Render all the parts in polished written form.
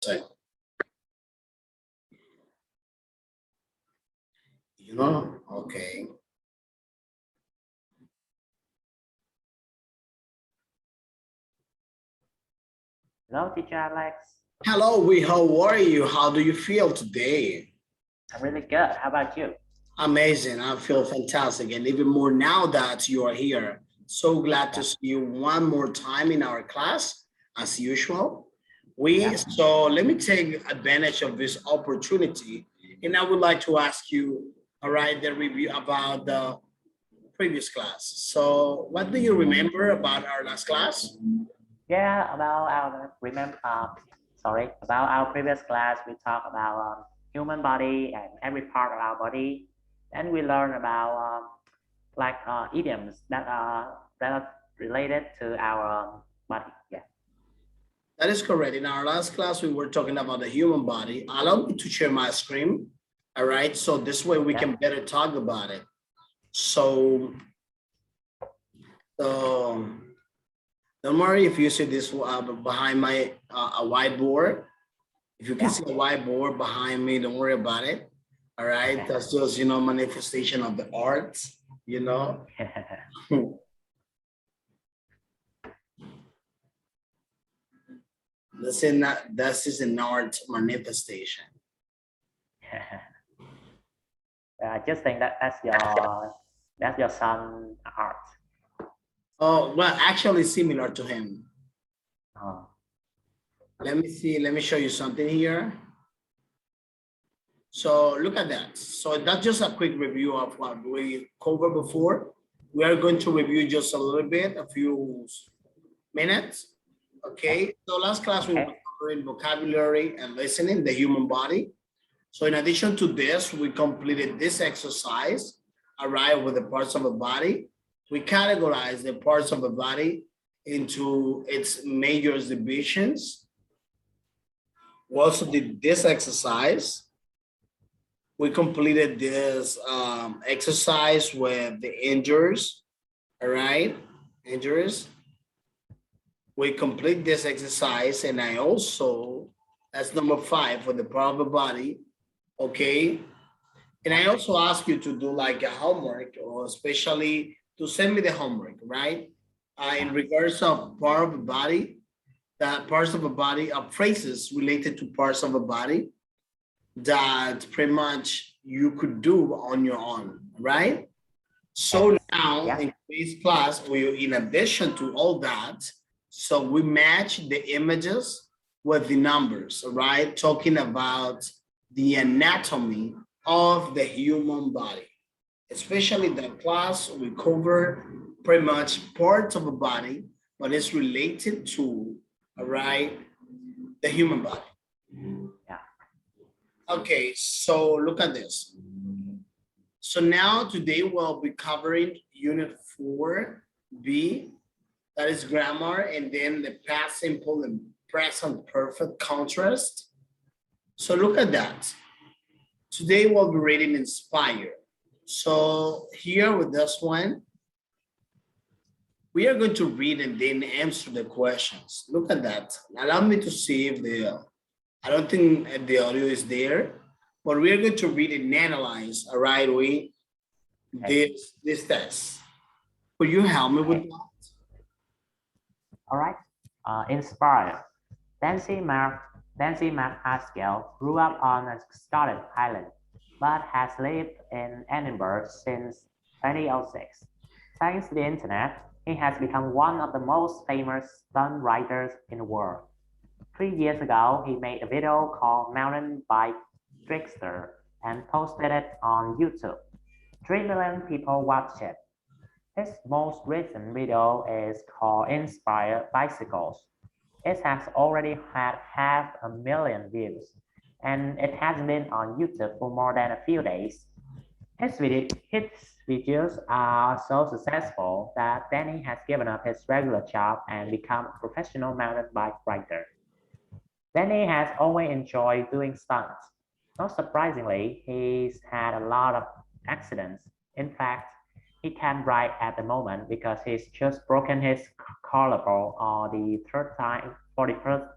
Okay. Hello, teacher Alex. Hello, how are you? How do you feel today? I'm really good. How about you? Amazing. I feel fantastic, and even more now that you are here. So glad to see you one more time in our class, as usual. So let me take advantage of this opportunity, and I would like to ask you, all right, the review about the previous class. So what do you remember about our last class? Yeah, about our about our previous class, we talked about human body and every part of our body. Then we learn about idioms that are related to our body. Yeah. That is correct. In our last class, we were talking about the human body. Allow me to share my screen. All right. So this way we can better talk about it. So, don't worry if you see this behind my a whiteboard. If you can see a whiteboard behind me, don't worry about it. All right. That's just, manifestation of the arts, This is an art manifestation. I just think that's your son art. Oh, well, actually similar to him. Oh. Let me see. Let me show you something here. So look at that. So that's just a quick review of what we covered before. We are going to review just a little bit, a few minutes. Okay. So last class we were covering vocabulary and listening, the human body. So in addition to this, we completed this exercise, arrived with the parts of the body. We categorize the parts of the body into its major divisions. We also did this exercise. We completed this exercise with the injuries, all right? Injuries. We complete this exercise, and I also, that's number 5 for the part of the body, okay? And I also ask you to do like a homework, or especially to send me the homework, right? In regards of part of the body, that parts of the body are phrases related to parts of the body that pretty much you could do on your own, right? So now in today's class, in addition to all that, so we match the images with the numbers, right? Talking about the anatomy of the human body. Especially that class, we cover pretty much parts of the body, but it's related to, all right, the human body. Yeah. Okay, so look at this. So now today we'll be covering unit 4B, that is grammar, and then the past simple and present perfect contrast. So look at that. Today we'll be reading inspire. So here with this one, we are going to read and then answer the questions. Look at that. Allow me to see if I don't think the audio is there, but we are going to read and analyze, all right, this test. Could you help me with that? All right. Inspire. Dancy McHaskell grew up on a Scottish island, but has lived in Edinburgh since 2006. Thanks to the internet, he has become one of the most famous stunt writers in the world. 3 years ago, he made a video called Mountain Bike Trickster and posted it on YouTube. 3 million people watched it. His most recent video is called Inspire Bicycles. It has already had 500,000 views, and it has been on YouTube for more than a few days. His videos are so successful that Danny has given up his regular job and become a professional mountain bike rider. Danny has always enjoyed doing stunts. Not surprisingly, he's had a lot of accidents. In fact, he can't ride at the moment because he's just broken his collarbone for the third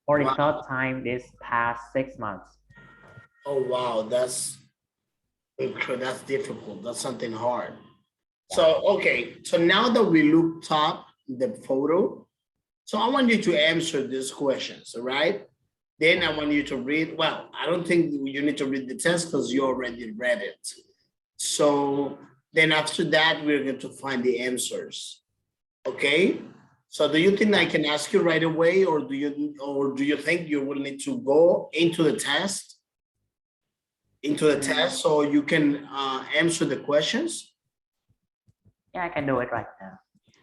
for the Wow. third time this past 6 months. Oh, wow, that's difficult. That's something hard. So, okay, so now that we looked up the photo, so I want you to answer these questions, all right? Then I want you to read, well, I don't think you need to read the test because you already read it. So then after that, we're going to find the answers, okay? So do you think I can ask you right away, or do you think you will need to go into the test? So you can answer the questions? Yeah, I can do it right now.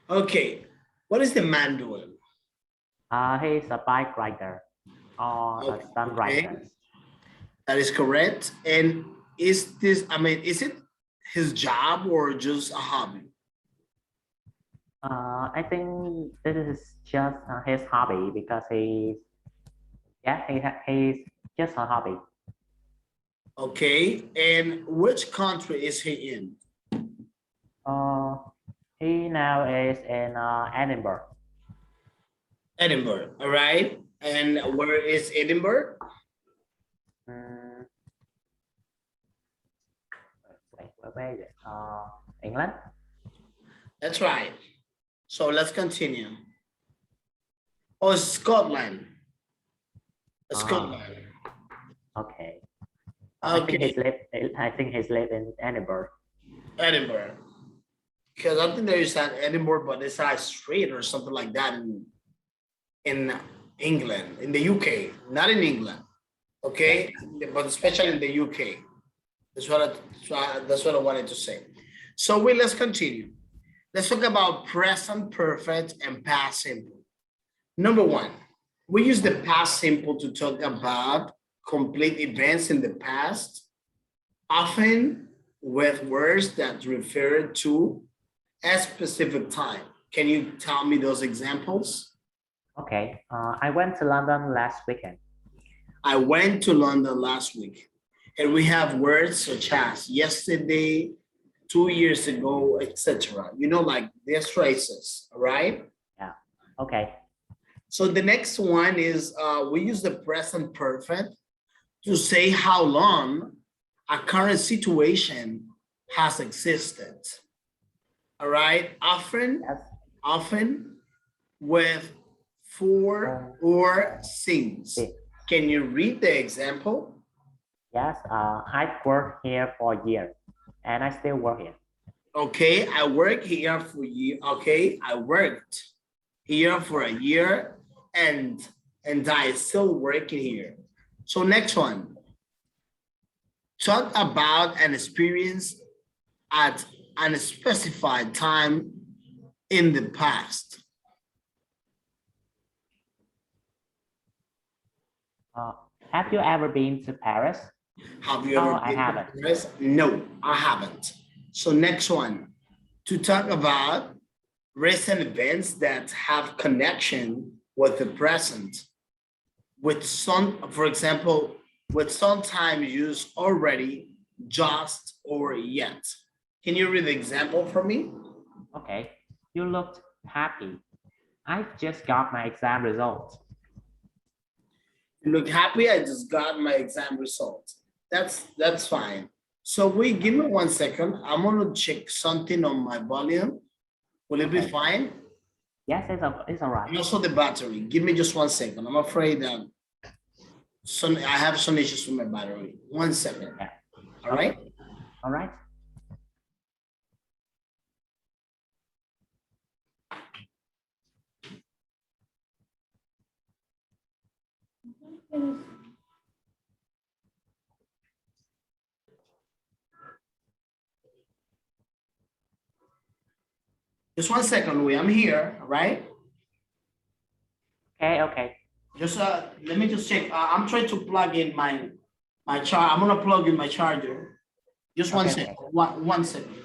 Okay, what is the man doing? He's a bike rider or a stunt rider. That is correct. And is this, I mean, is it his job or just a hobby? I think this is just his hobby because he's just a hobby. Okay, and which country is he in? He now is in Edinburgh. Edinburgh, all right. And where is Edinburgh? Wait, where is it? England? That's right. So let's continue. Oh, Scotland. Scotland. Okay. Okay. I think he's live in Edinburgh. Edinburgh. Because I think there is an Edinburgh, but it's a street or something like that in England, in the UK, not in England. Okay, but especially in the UK. That's what I wanted to say. So let's continue. Let's talk about present perfect and past simple. Number one, we use the past simple to talk about complete events in the past, often with words that refer to a specific time. Can you tell me those examples? Okay, I went to London last weekend. I went to London last week. And we have words such as yesterday, 2 years ago, etc. You know, like these phrases, right? Yeah, okay. So the next one is we use the present perfect to say how long a current situation has existed. All right, often with for or since. Can you read the example? Yes, I've worked here for a year and I still work here. Okay, I work here for you. Okay, I worked here for a year and I still working here. So next one. Talk about an experience at an specified time in the past. Have you ever been to Paris? Have you ever been to Paris? No, I haven't. So next one, to talk about recent events that have connection with the present, with some, for example, with sometimes use already, just, or yet. Can you read the example for me? Okay, you looked happy. I just got my exam results. You look happy, I just got my exam results. That's fine. So give me 1 second. I'm gonna check something on my volume. Will it be fine? Yes, it's all right. And also the battery. Give me just 1 second. I'm afraid that I have some issues with my battery. 1 second. Yeah. All right? All right. Just 1 second, Louis. I'm here, all right? Okay. Just let me just check. I'm trying to plug in my charger. I'm gonna plug in my charger. Just 1 second. 1 second.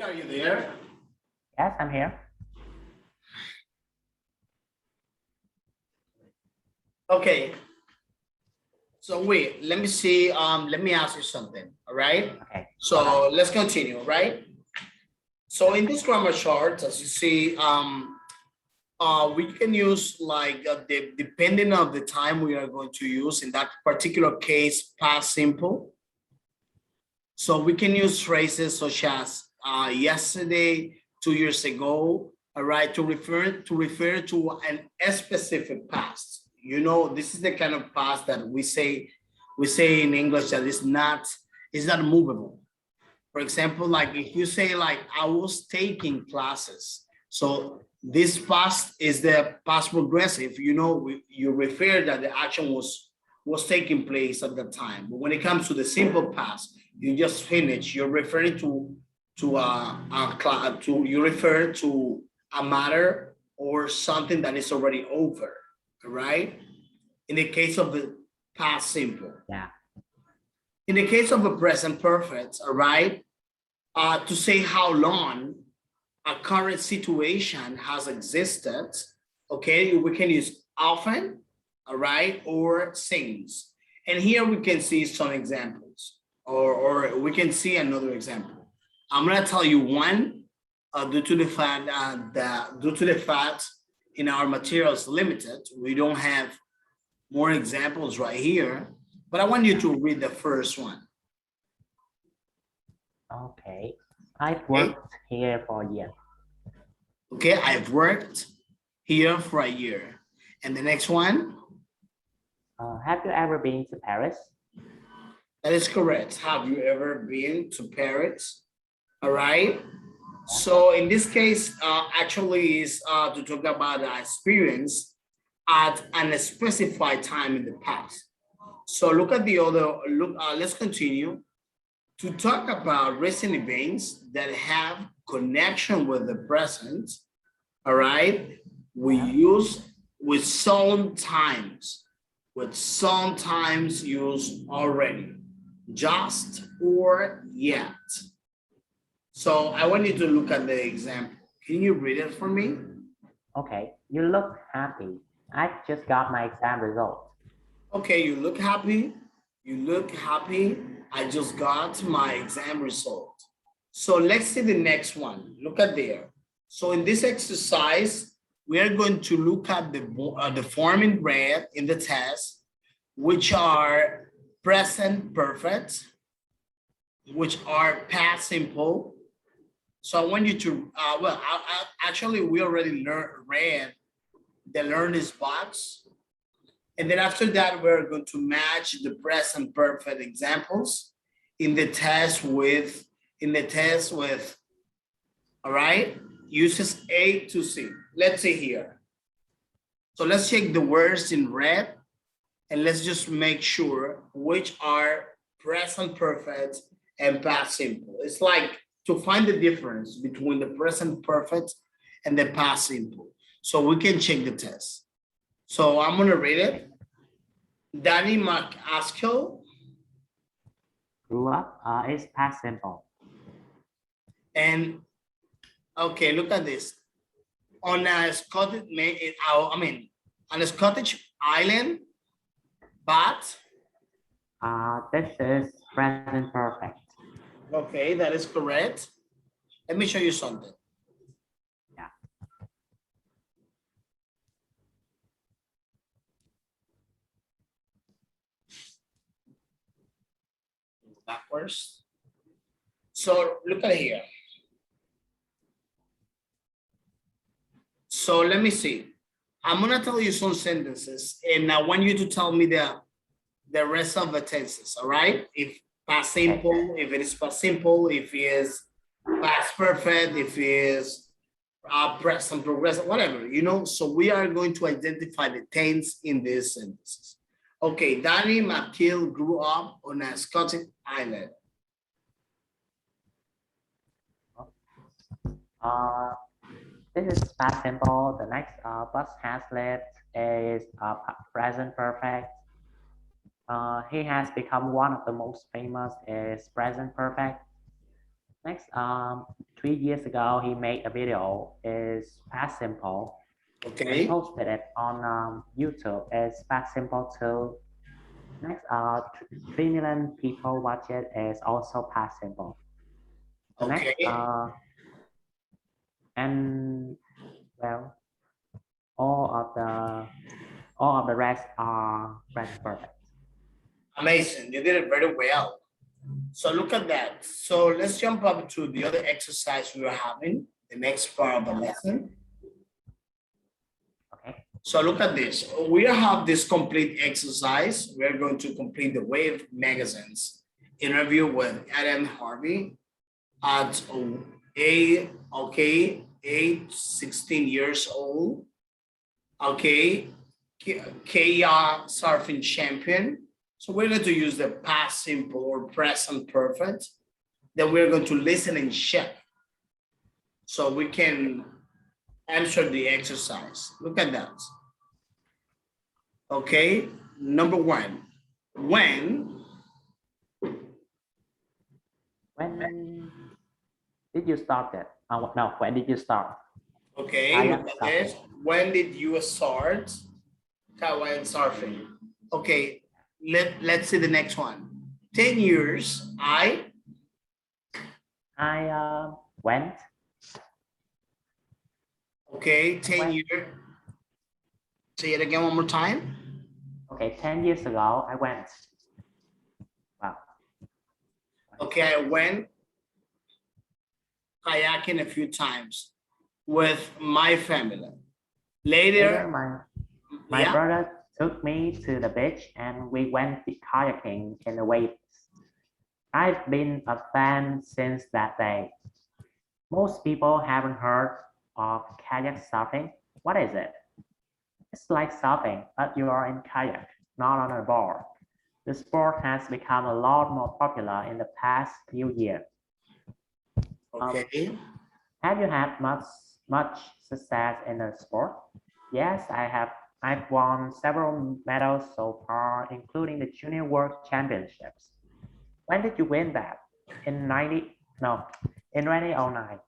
Are you there? Yes, I'm here. Okay. So wait, let me see. Let me ask you something. All right. Okay. So let's continue, right? So in this grammar chart, as you see, we can use like depending on the time we are going to use in that particular case, past simple. So we can use phrases such as yesterday, 2 years ago, all right, to refer to a specific past. You know, this is the kind of past that we say in English that is not movable. For example, like if you say like I was taking classes, so this past is the past progressive. You know, you refer that the action was taking place at the time. But when it comes to the simple past, you just finish. You're referring to you refer to a matter or something that is already over, right? In the case of the past simple. Yeah. In the case of a present perfect, all right, to say how long a current situation has existed, okay, we can use often, all right, or since. And here we can see some examples, or we can see another example. I'm gonna tell you one, due to the fact that in our materials limited, we don't have more examples right here, but I want you to read the first one. Okay. I've worked here for a year. Okay, I've worked here for a year. And the next one? Have you ever been to Paris? That is correct. Have you ever been to Paris? All right. So in this case, actually is to talk about the experience at an specified time in the past. So look at the other, let's continue to talk about recent events that have connection with the present. All right. We use with sometimes use already, just or yet. So I want you to look at the example. Can you read it for me? Okay, you look happy. I just got my exam result. Okay, you look happy. You look happy. I just got my exam result. So let's see the next one. Look at there. So in this exercise, we are going to look at the form in red in the test, which are present perfect, which are past simple. So I want you to, actually, we already read the Learn This box. And then after that, we're going to match the present perfect examples in the test with, all right, uses A to C. Let's see here. So let's check the words in red and let's just make sure which are present perfect and past simple. It's like to find the difference between the present perfect and the past simple. So we can check the test. So I'm gonna read it. Danny McAskill Grew up is past simple. and okay, look at this. On a Scottish, on a Scottish island, but This is present perfect. okay, that is correct. Let me show you something. Yeah. Backwards. So look at here. So let me see. I'm gonna tell you some sentences, and I want you to tell me the rest of the tenses. All right? If past simple, if it is past simple, if it is past perfect, if it is present progressive, whatever, you know. So we are going to identify the tense in these sentences. Okay, Danny McKill grew up on a Scottish island. This is past simple. The next bus has left is present perfect. He has become one of the most famous is present perfect. Next, 3 years ago, he made a video. Is past simple and Okay. posted it on YouTube. It's past simple too. Next, 3 million people watch it. Is also past simple. The next, Okay. and well, all of the all of the rest are present perfect. Amazing. You did it very well. So look at that. So let's jump up to the other exercise we were having, the next part of the lesson. Okay. So look at this. We have this complete exercise. We're going to complete the Wave magazine's interview with Adam Harvey at age 16 years old. Okay, kayak surfing champion. So we're going to use the past simple or present perfect. Then we're going to listen and check. So we can answer the exercise. Look at that. Okay, number one, when did you start it? No, when did you start? okay, Kayak look at surfing. this. When did you start kayak surfing? Okay, let's see the next one. 10 years, I Went. okay, 10 When? years. Say it again one more time. Okay, 10 years ago, I went. Wow. Okay, I went kayaking a few times with my family. Later, Later, my yeah, brother took me to the beach and we went kayaking in the waves. I've been a fan since that day. Most people haven't heard of kayak surfing. What is it? It's like surfing, but you are in kayak, not on a board. The sport has become a lot more popular in the past few years. okay. Have you had much success in the sport? Yes, I have. I've won several medals so far, including the Junior World Championships. When did you win that? In 2009.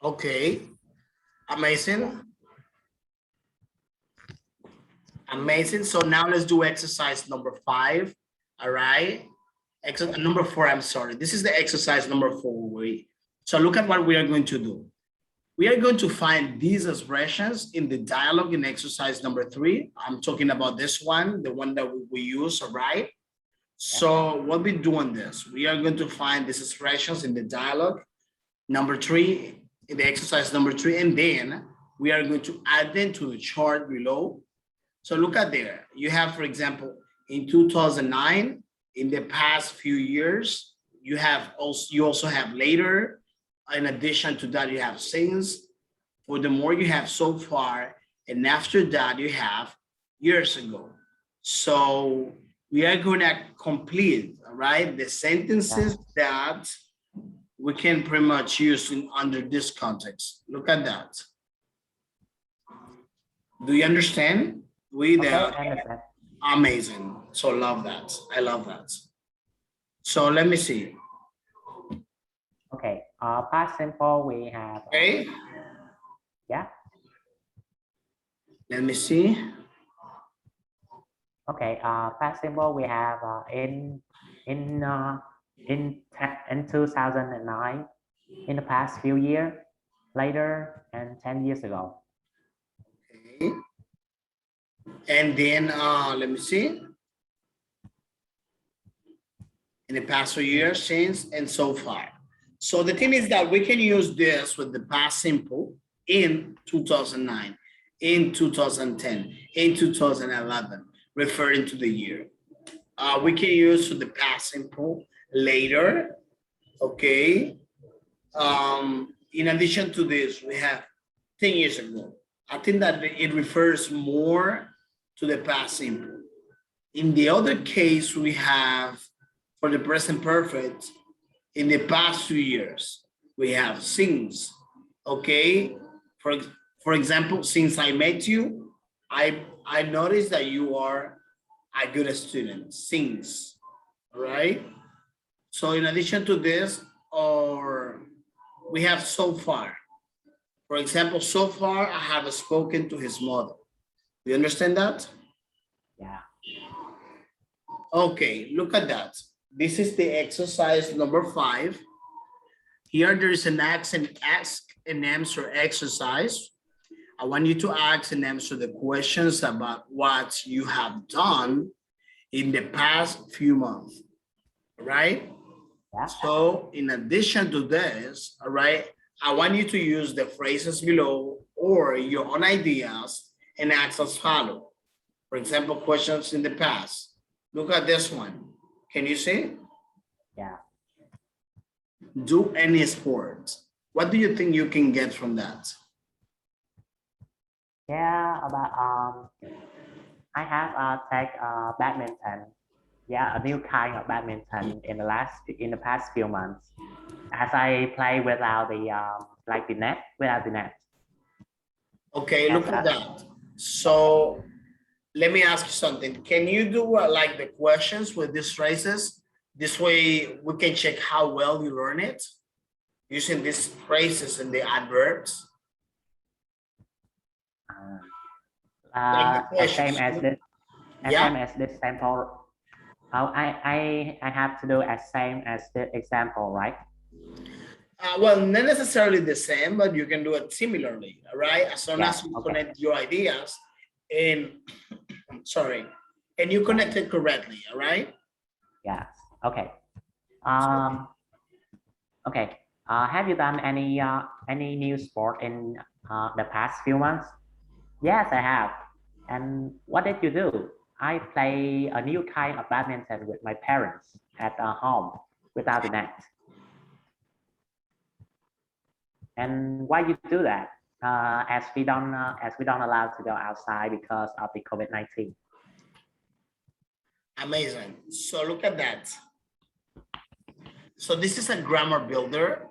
Okay, amazing. Amazing. So now let's do exercise number 5. All right. Number 4, I'm sorry. This is the exercise number 4. So look at what we are going to do. We are going to find these expressions in the dialogue in exercise number 3. I'm talking about this one, the one that we use, all right? So what we do on this, we are going to find these expressions in the dialogue number 3, in the exercise number 3, and then we are going to add them to the chart below. So look at there. You have, for example, in 2009, in the past few years, you also have later. In addition to that, you have since. Furthermore, you have so far, and after that, you have years ago. So we are going to complete, all right, the sentences that we can pretty much use under this context. Look at that. Do you understand? Okay, I understand. Amazing. So love that. I love that. So let me see. Okay, past simple we have. Okay. Yeah. Let me see. Okay, past simple we have in 2009, in the past few years, later, and 10 years ago. Okay. And then let me see. In the past few years, since, and so far. So the thing is that we can use this with the past simple in 2009, in 2010, in 2011, referring to the year. We can use the past simple later, okay? In addition to this, we have 10 years ago. I think that it refers more to the past simple. In the other case, we have for the present perfect, in the past 2 years, we have since, okay? For example, since I met you, I noticed that you are a good student, since, right? So in addition to this, or we have so far. For example, so far I have spoken to his mother. Do you understand that? Yeah. Okay, look at that. This is the exercise number 5. Here there is an ask and answer exercise. I want you to ask and answer the questions about what you have done in the past few months, right? Yeah. So in addition to this, all right, I want you to use the phrases below or your own ideas and ask as follow. For example, questions in the past. Look at this one. Can you see? Yeah. Do any sport. What do you think you can get from that? Yeah, about I have take badminton. Yeah, a new kind of badminton in the past few months, as I play without the like the net, without the net. Okay, Yes, look at that. So let me ask you something. Can you do like the questions with these phrases? This way we can check how well you learn it using these phrases and the adverbs. Like the Same questions. as this, Yeah. same as this sample. I have to do as same as the example, right? Well, not necessarily the same, but you can do it similarly, all right? As long Yeah, as you okay. connect your ideas and, sorry, and you connect it correctly, all right? Yes. Okay. Okay. Have you done any new sport in the past few months? Yes, I have. And what did you do? I play a new kind of badminton with my parents at home without the net. And why you do that? As we don't allow to go outside because of the COVID-19. Amazing. So look at that. So this is a grammar builder.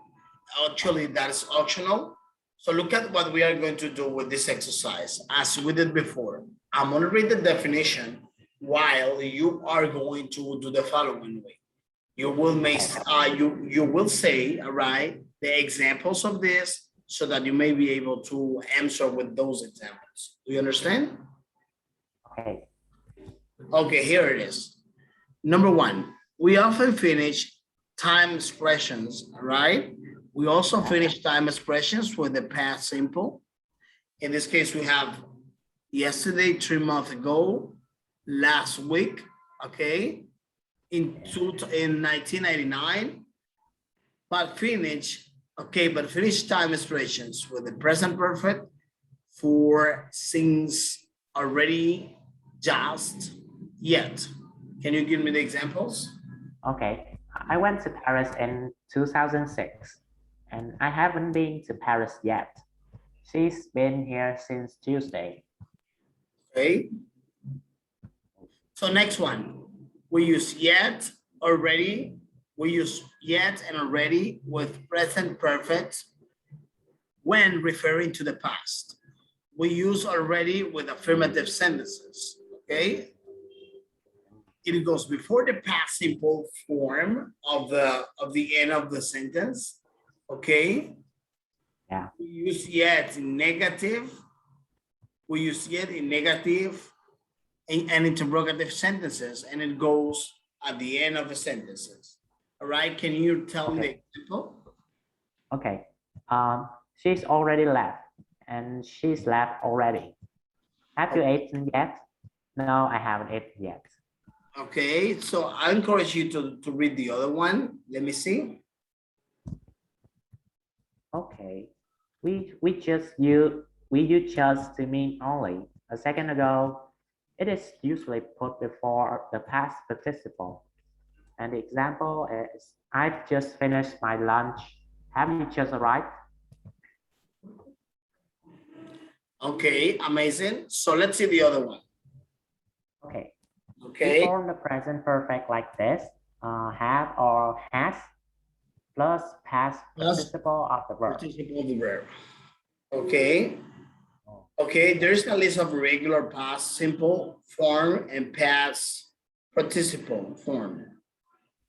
Actually, that is optional. So look at what we are going to do with this exercise. As we did before, I'm going to read the definition while you are going to do the following way. You will make you will say, all right, the examples of this so that you may be able to answer with those examples. Do you understand? Okay. Okay, here it is. Number 1, we often finish time expressions, right? We also finish time expressions with the past simple. In this case, we have yesterday, 3 months ago, last week, okay? In 1999, but finish time expressions with the present perfect for since, already, just, yet. Can you give me the examples? Okay. I went to Paris in 2006, and I haven't been to Paris yet. She's been here since Tuesday. Okay. So next one, we use yet, already. We use yet and already with present perfect when referring to the past. We use already with affirmative sentences, okay? It goes before the past simple form of the end of the sentence, okay? Yeah. We use yet in negative. We use yet in negative and interrogative sentences, and it goes at the end of the sentences. All right, can you tell me the example? Okay. She's already left, and she's left already. Have you eaten yet? No, I haven't eaten yet. Okay, so I encourage you to read the other one. Let me see. Okay. We use just to mean only. A second ago, it is usually put before the past participle. And the example is, I've just finished my lunch. Have you just arrived? Okay, amazing. So let's see the other one. Okay. Okay. We form the present perfect like this, have or has, plus past participle of the verb. Participle of the verb. Okay. Okay, there's a list of regular past simple form and past participle form.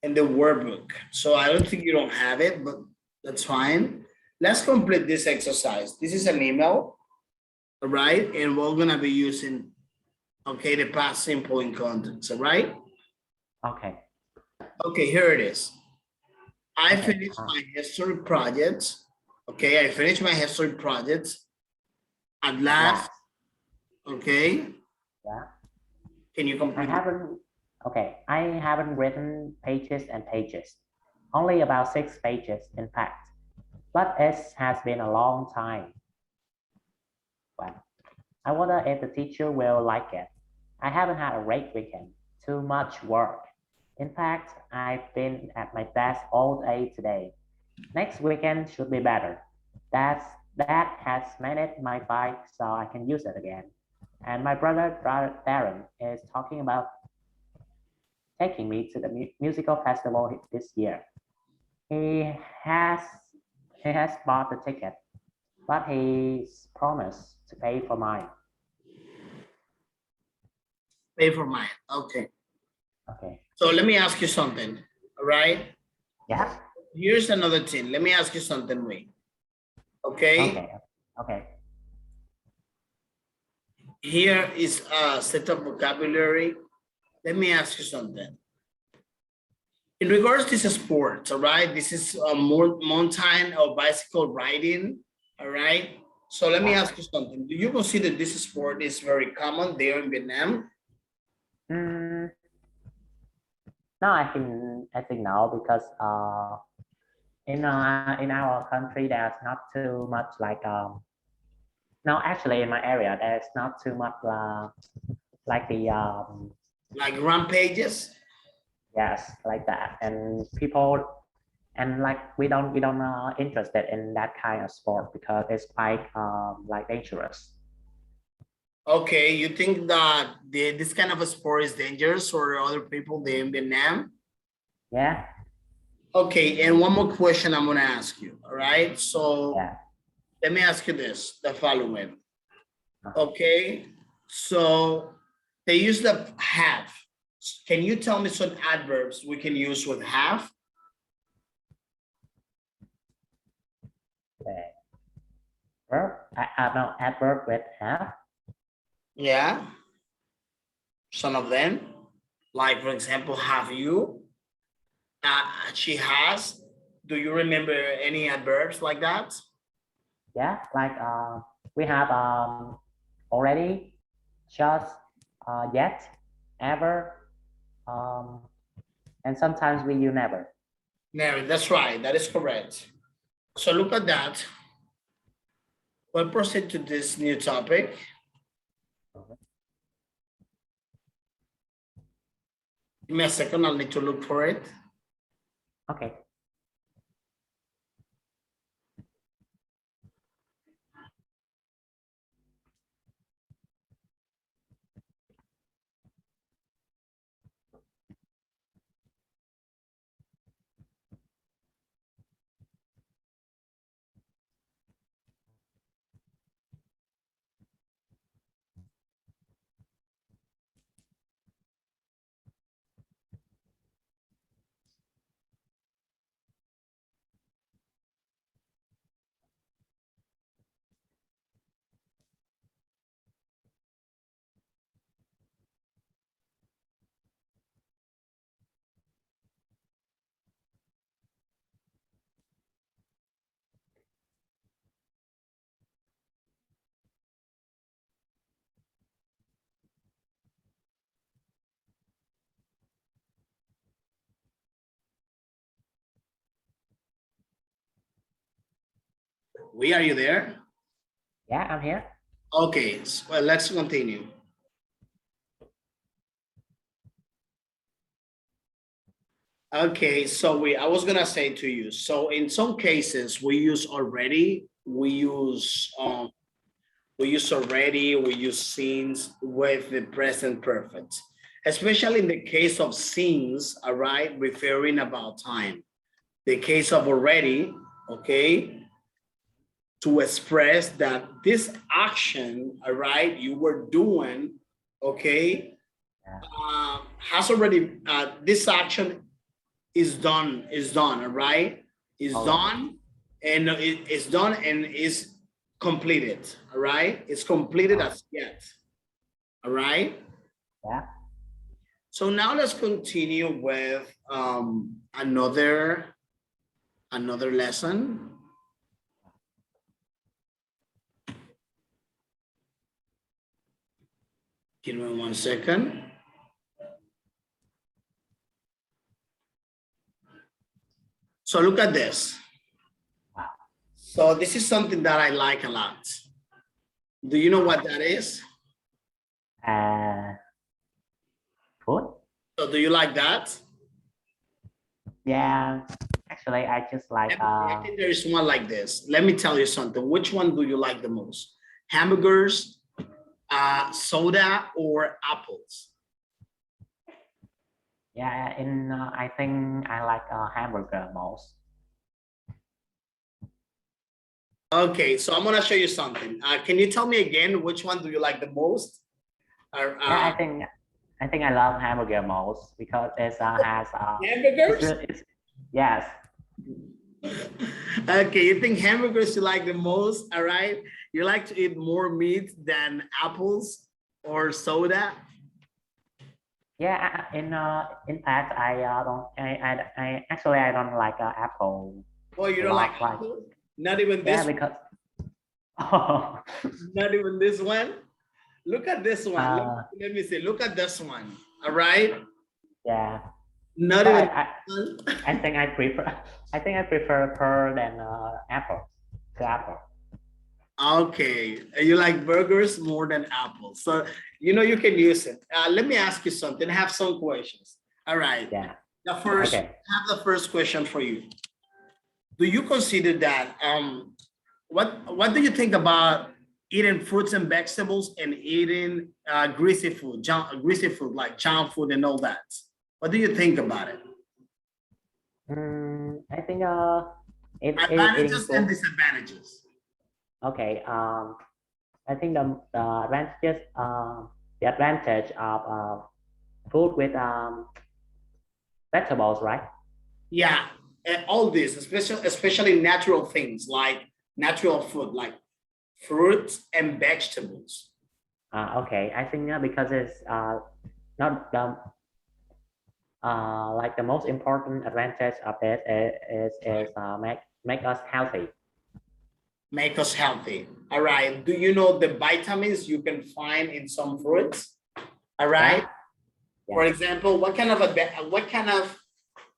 in the workbook. So I don't think you don't have it, but that's fine. Let's complete this exercise. This is an email, all right? And we're gonna be using, okay, the past simple in context, all right? Okay. Okay, here it is. I Okay. finished my history projects. Okay, I finished my history projects at last. Okay, Yeah. can you I complete it? haven't. Okay. I haven't written pages and pages. Only about 6 pages, in fact. But it has been a long time. Well, I wonder if the teacher will like it. I haven't had a great weekend. Too much work. In fact, I've been at my desk all day today. Next weekend should be better. That has made my bike so I can use it again. And my brother Darren is talking about taking me to the musical festival this year. He has he has bought the ticket, but he's promised to pay for mine. Pay for mine. Okay. Okay. So let me ask you something. All right. Yeah. Here's another thing. Let me ask you something, Wayne. Okay. Okay. Okay. Here is a set of vocabulary. Let me ask you something. In regards to this sports, all right, this is a mountain or bicycle riding, all right. So let me ask you something. Do you consider this sport is very common there in Vietnam? Mm, no, I think no, because in our country there's not too much like no, actually in my area there's not too much like the Like rampages? yes, like that, and people, and like we don't interested in that kind of sport because it's quite like dangerous. Okay, you think that this kind of a sport is dangerous for other people there in Vietnam? Yeah. Okay, and one more question I'm gonna ask you, all right? So Yeah. let me ask you this, the following. Okay, so they use the have. Can you tell me some adverbs we can use with have? Okay. Verb, no, adverb with have. Yeah, some of them. Like for example, have you? She has. Do you remember any adverbs like that? Yeah, like we have already, just, yet, ever, and sometimes we use never. No, that's right. That is correct. So look at that. We'll proceed to this new topic. Give me a second. I'll need to look for it. Okay. Are you there? Yeah, I'm here. Okay, well, let's continue. Okay, so I was gonna say to you, so in some cases we use already, we use already, we use since with the present perfect, especially in the case of since, all right, referring about time. The case of already, okay, to express that this action, all right, you were doing, okay, has already, this action is done, all right? Is done, and it's done and is completed, all right? It's completed as yet, all right? Yeah. So now let's continue with another lesson. Give me 1 second. So look at this. Wow. So this is something that I like a lot. Do you know what that is? Food. So do you like that? Yeah. Actually, I just like. I think there is one like this. Let me tell you something. Which one do you like the most? Hamburgers, soda, or apples? Yeah. I think I like hamburger most. Okay, so I'm gonna show you something. Can you tell me again which one do you like the most? Yeah, I think I love hamburger most because it has hamburgers? Yes. Okay, you think hamburgers you like the most, all right? You like to eat more meat than apples or soda? Yeah, in fact, I actually I don't like apple. Oh, you don't like apples? Not even this. Yeah, because oh. Not even this one. Look at this one. Let me see. Look at this one. All right. Yeah. Not even. I think I prefer pearl than apple. To apple. Okay, you like burgers more than apples, so you know you can use it. Let me ask you something. I have some questions. All right. Yeah. The first, okay. I have the first question for you. Do you consider that what do you think about eating fruits and vegetables and eating greasy food, like junk food and all that? What do you think about it? I think advantages and disadvantages. Okay. I think the advantages the advantage of food with vegetables, right? Yeah, all this, especially natural things like natural food, like fruits and vegetables. Okay, I think because it's not the like the most important advantage of it is make us healthy. Make us healthy. All right. Do you know the vitamins you can find in some fruits? All right. Yeah. Yeah. For example, what kind of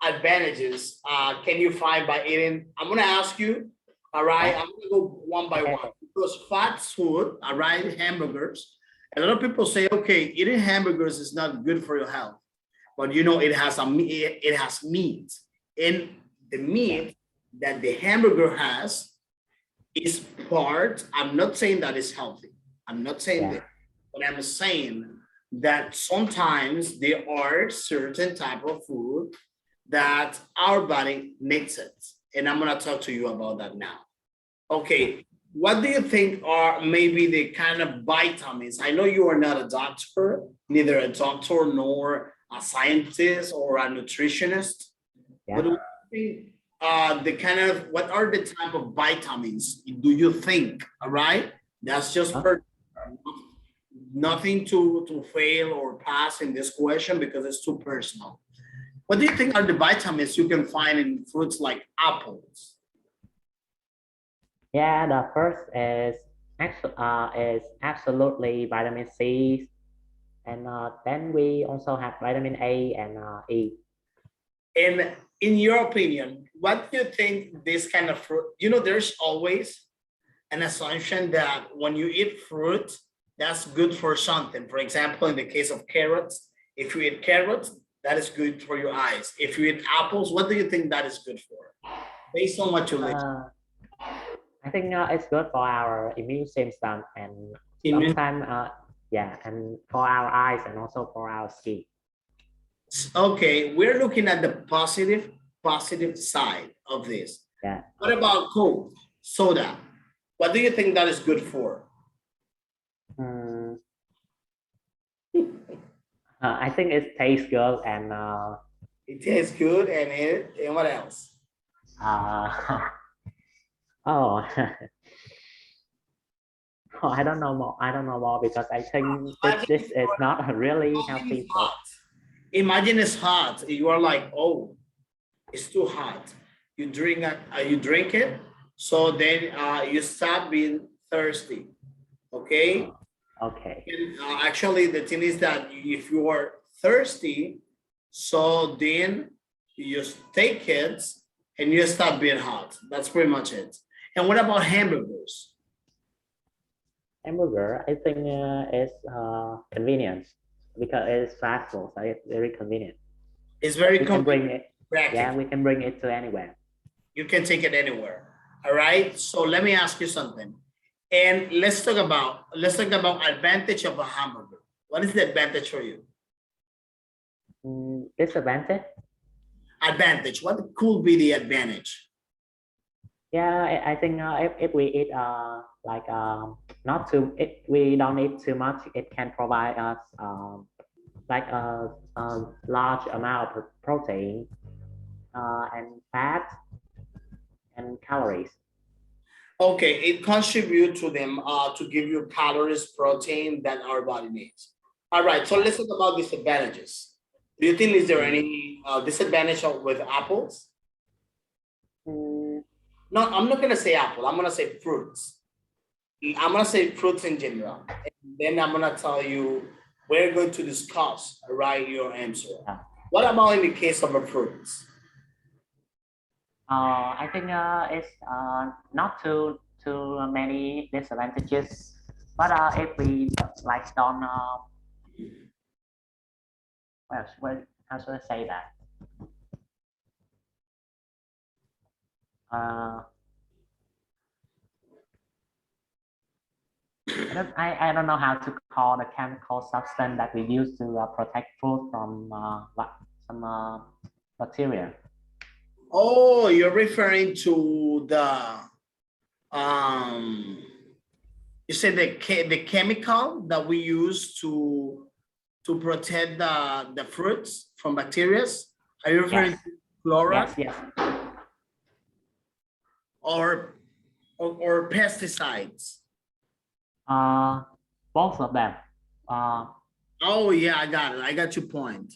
advantages can you find by eating? I'm gonna ask you. All right. I'm gonna go one by one because fast food. All right, hamburgers. A lot of people say, okay, eating hamburgers is not good for your health, but you know it has meat, and the meat that the hamburger has is part. I'm not saying that it's healthy. I'm not saying that, but I'm saying that sometimes there are certain type of food that our body needs it, and I'm gonna talk to you about that now. Okay, what do you think are maybe the kind of vitamins? I know you are not a doctor, neither a doctor nor a scientist or a nutritionist, but what do you think what are the type of vitamins do you think? All right, that's just nothing to fail or pass in this question because it's too personal. What do you think are the vitamins you can find in fruits like apples? Yeah, the first is absolutely vitamin C, and then we also have vitamin A and E. And in your opinion, what do you think this kind of fruit? You know, there's always an assumption that when you eat fruit, that's good for something. For example, in the case of carrots, if you eat carrots, that is good for your eyes. If you eat apples, what do you think that is good for? Based on what you learned. I think it's good for our immune system and sometimes, and for our eyes and also for our skin. Okay, we're looking at the positive side of this. Yeah. What about Coke, soda? What do you think that is good for? I think it tastes good and It tastes good, and what else? Oh, oh, I don't know more. I don't know more because I think this is not a really healthy food. Hot. Imagine it's hot. You are like, oh, it's too hot. You drink it, so then you stop being thirsty. Okay. Okay. And, actually, the thing is that if you are thirsty, so then you just take it and you stop being hot. That's pretty much it. And what about hamburgers? Hamburger, I think is convenient because it's fast food, so it's very convenient. It's very We can bring it. practical. Yeah, we can bring it to anywhere. You can take it anywhere. All right. So let me ask you something. And let's talk about advantage of a hamburger. What is the advantage for you? Disadvantage? Advantage. What could be the advantage? Yeah, I think if we eat like not too, we don't eat too much, it can provide us like a large amount of protein and fat and calories. Okay, it contributes to them to give you calories, protein that our body needs. All right, so let's talk about disadvantages. Do you think is there any disadvantage with apples? No, I'm not gonna say apple. I'm gonna say fruits. I'm gonna say fruits in general, and then I'm gonna tell you we're going to discuss your answer. What about in the case of a fruits? I think it's not too many disadvantages, but if we like don't well, how should I say that? I don't know how to call the chemical substance that we use to protect food from some bacteria. Oh, you're referring to the you said the chemical that we use to protect the fruits from bacteria. Are you referring to fluoride? Yes. Or pesticides? Both of them. Oh yeah, I got it. I got your point.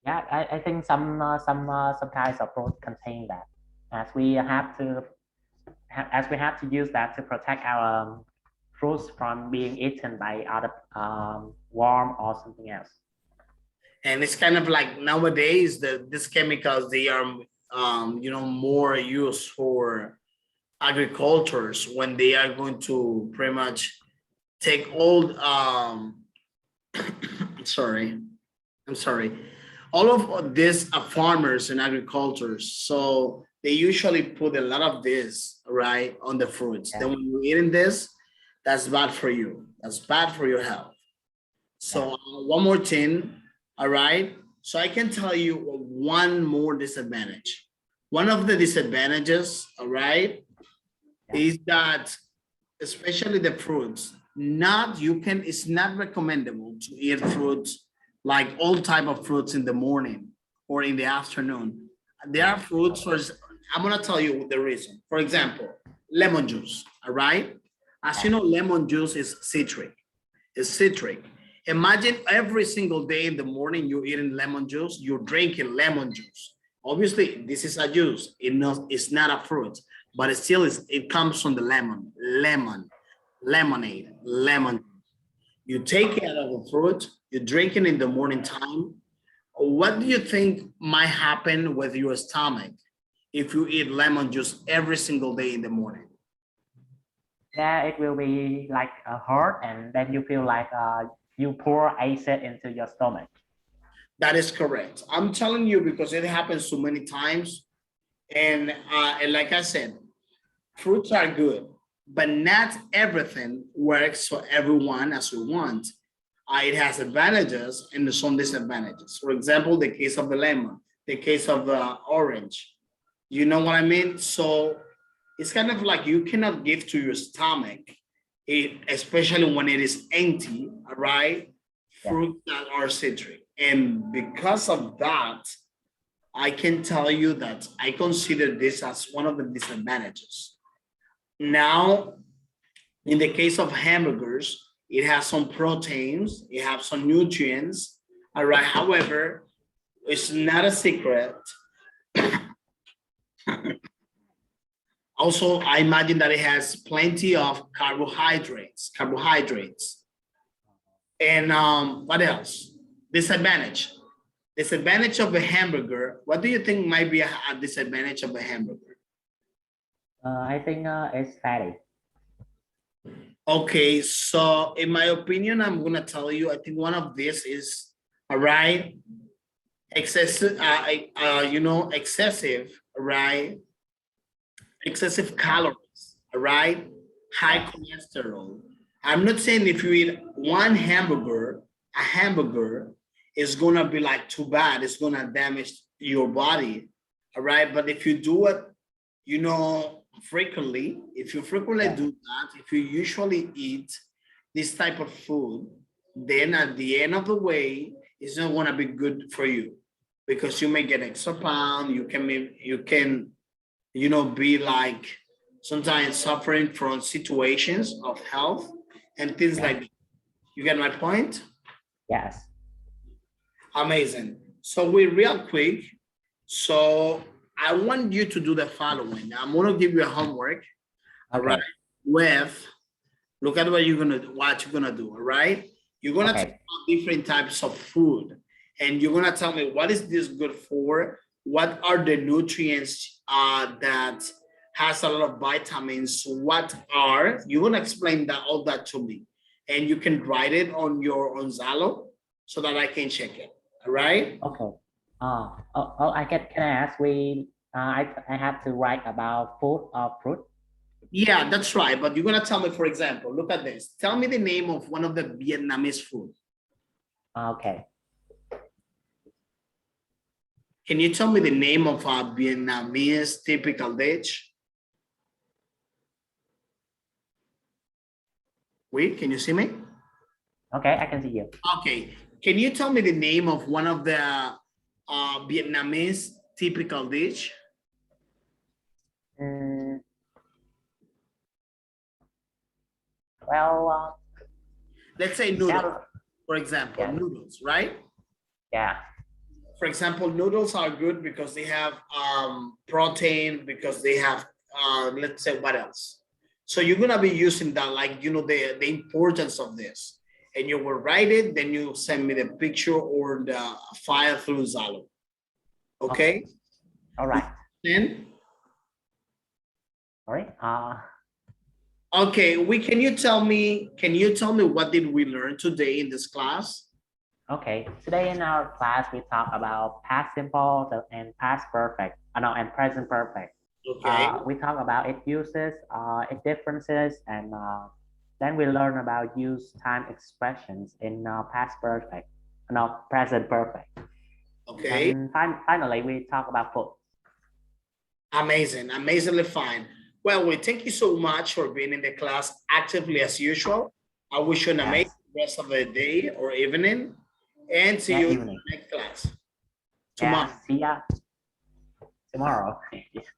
Yeah, I think some kinds of fruit contain that, as we have to use that to protect our fruits from being eaten by other worm or something else. And it's kind of like nowadays these chemicals, they are more used for agricultures when they are going to pretty much take old I'm sorry, all of these are farmers and agricultures, so they usually put a lot of this on the fruits. Then when you're eating this, that's bad for you. That's bad for your health. So one more thing. All right. So I can tell you one more disadvantage. One of the disadvantages, is that especially the fruits, it's not recommendable to eat fruits like all type of fruits in the morning or in the afternoon. There are fruits, I'm gonna tell you the reason. For example, lemon juice, all right? As you know, lemon juice is citric. It's citric. Imagine every single day in the morning you're eating lemon juice, you're drinking lemon juice. Obviously, this is a juice. It's not a fruit, but it comes from the lemonade. You take it out of a fruit, you drink it in the morning time. What do you think might happen with your stomach if you eat lemon juice every single day in the morning? Yeah, it will be like a hurt, and then you feel like you pour acid into your stomach. That is correct. I'm telling you because it happens so many times. And like I said, fruits are good, but not everything works for everyone as we want. It has advantages and some disadvantages. For example, the case of the lemon, the case of the orange. You know what I mean? So it's kind of like you cannot give to your stomach, especially when it is empty, fruits that are citric. And because of that, I can tell you that I consider this as one of the disadvantages. Now, in the case of hamburgers, it has some proteins, it has some nutrients, all right? However, it's not a secret. Also, I imagine that it has plenty of carbohydrates. And what else? Disadvantage. Disadvantage of a hamburger. What do you think might be a disadvantage of a hamburger? I think it's fatty. Okay, so in my opinion, I'm gonna tell you, I think one of this is, all right, excessive, excessive, right? Excessive calories, all right? High cholesterol. I'm not saying if you eat one hamburger, a hamburger is gonna be like too bad, it's gonna damage your body, all right? But if you do it, frequently, if you frequently do that, if you usually eat this type of food, then at the end of the way, it's not gonna be good for you because you may get extra pound, you can be like sometimes suffering from situations of health and things like that. You get my point? Yes. Amazing. So we real quick. So I want you to do the following. I'm going to give you a homework. All right. Look at what you're gonna do. All right. You're gonna talk about different types of food, and you're gonna tell me what is this good for? What are the nutrients that has a lot of vitamins? You're gonna explain all that to me, and you can write it on Zalo so that I can check it. All right. Okay. Can I ask? I have to write about food or fruit. Yeah, that's right. But you're gonna tell me, for example, look at this. Tell me the name of one of the Vietnamese food. Okay. Can you tell me the name of a Vietnamese typical dish? Wait, can you see me? Okay, I can see you. Okay. Can you tell me the name of one of the Vietnamese typical dish? Well, let's say noodles, for example, noodles, right? Yeah. For example, noodles are good because they have protein, because they have, let's say, what else? So you're gonna be using that, like, the importance of this. And you will write it, then you send me the picture or the file through Zalo. Okay? All right. Then? All right. Okay, can you tell me what did we learn today in this class? Okay, today in our class, we talk about past simple and past perfect, and present perfect. Okay. We talk about its uses, its differences, and then we learn about use time expressions in past perfect, present perfect. Okay. And finally, we talk about food. Amazing, amazingly fine. Well, we thank you so much for being in the class actively as usual. I wish you an amazing rest of the day or evening, and see you in the next class tomorrow. See ya tomorrow.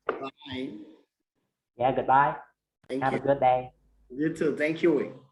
Bye. Yeah, goodbye. Thank Have you. a good day. You too. Thank you.